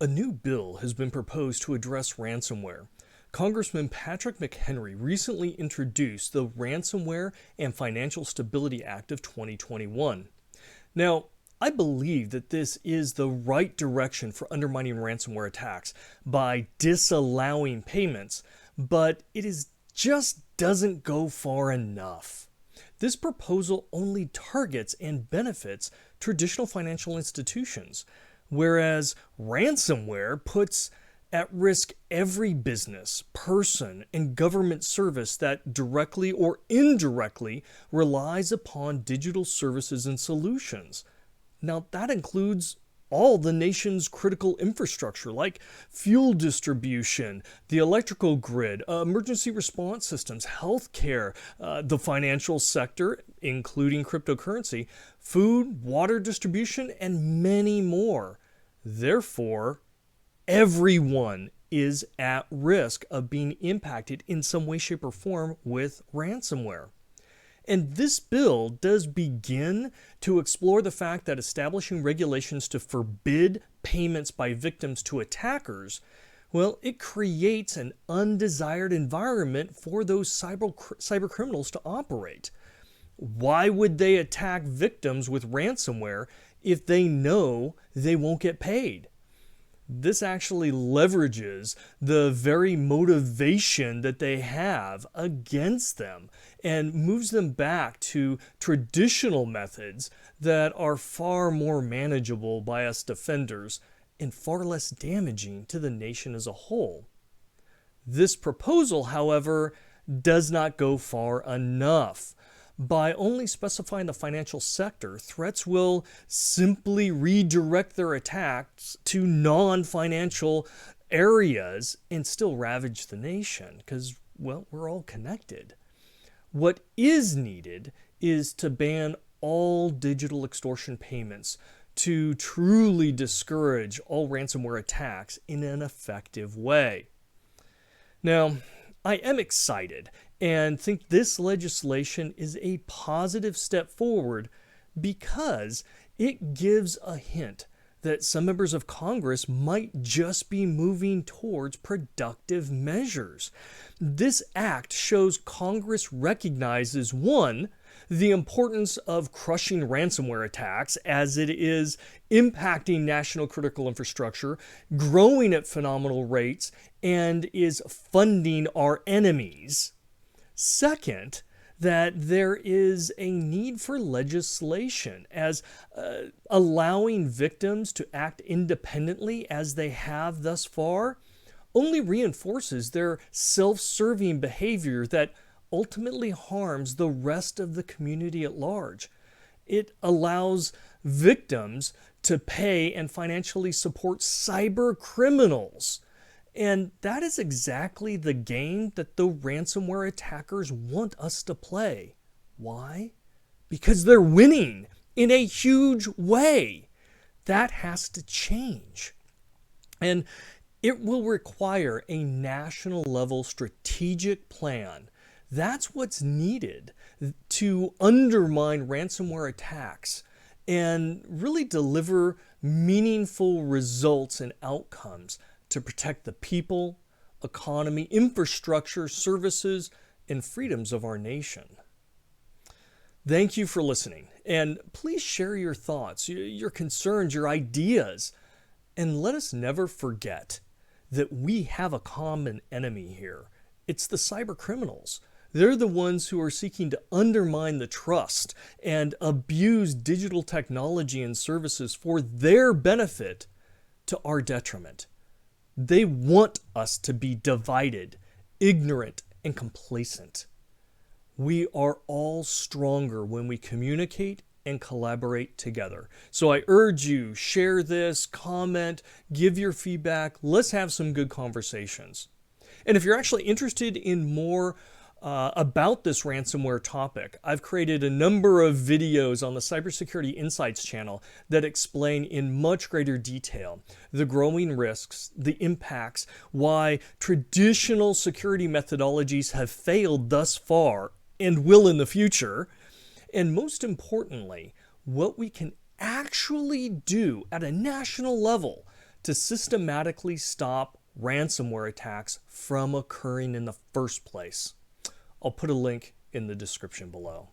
A new bill has been proposed to address ransomware. Congressman Patrick McHenry recently introduced the Ransomware and Financial Stability Act of 2021. Now, I believe that this is the right direction for undermining ransomware attacks by disallowing payments, but just doesn't go far enough. This proposal only targets and benefits traditional financial institutions, whereas ransomware puts at risk every business, person, and government service that directly or indirectly relies upon digital services and solutions. Now, that includes all the nation's critical infrastructure like fuel distribution, the electrical grid, emergency response systems, healthcare, the financial sector, including cryptocurrency, food, water distribution, and many more. Therefore, everyone is at risk of being impacted in some way, shape, or form with ransomware. And this bill does begin to explore the fact that establishing regulations to forbid payments by victims to attackers, well, it creates an undesired environment for those cyber criminals to operate. Why would they attack victims with ransomware if they know they won't get paid? This actually leverages the very motivation that they have against them and moves them back to traditional methods that are far more manageable by us defenders and far less damaging to the nation as a whole. This proposal, however, does not go far enough. By only specifying the financial sector, threats will simply redirect their attacks to non-financial areas and still ravage the nation because, well, we're all connected. What is needed is to ban all digital extortion payments to truly discourage all ransomware attacks in an effective way. Now, I am excited and think this legislation is a positive step forward because it gives a hint that some members of Congress might just be moving towards productive measures. This act shows Congress recognizes, one, the importance of crushing ransomware attacks as it is impacting national critical infrastructure, growing at phenomenal rates, and is funding our enemies. Second, that there is a need for legislation as allowing victims to act independently as they have thus far only reinforces their self-serving behavior that ultimately harms the rest of the community at large. It allows victims to pay and financially support cyber criminals. And that is exactly the game that the ransomware attackers want us to play. Why? Because they're winning in a huge way. That has to change. And it will require a national level strategic plan. That's what's needed to undermine ransomware attacks and really deliver meaningful results and outcomes to protect the people, economy, infrastructure, services, and freedoms of our nation. Thank you for listening, and please share your thoughts, your concerns, your ideas, and let us never forget that we have a common enemy here. It's the cyber criminals. They're the ones who are seeking to undermine the trust and abuse digital technology and services for their benefit to our detriment. They want us to be divided, ignorant, and complacent. We are all stronger when we communicate and collaborate together. So I urge you, share this, comment, give your feedback. Let's have some good conversations. And if you're actually interested in more about this ransomware topic, I've created a number of videos on the Cybersecurity Insights channel that explain in much greater detail the growing risks, the impacts, why traditional security methodologies have failed thus far and will in the future, and most importantly, what we can actually do at a national level to systematically stop ransomware attacks from occurring in the first place. I'll put a link in the description below.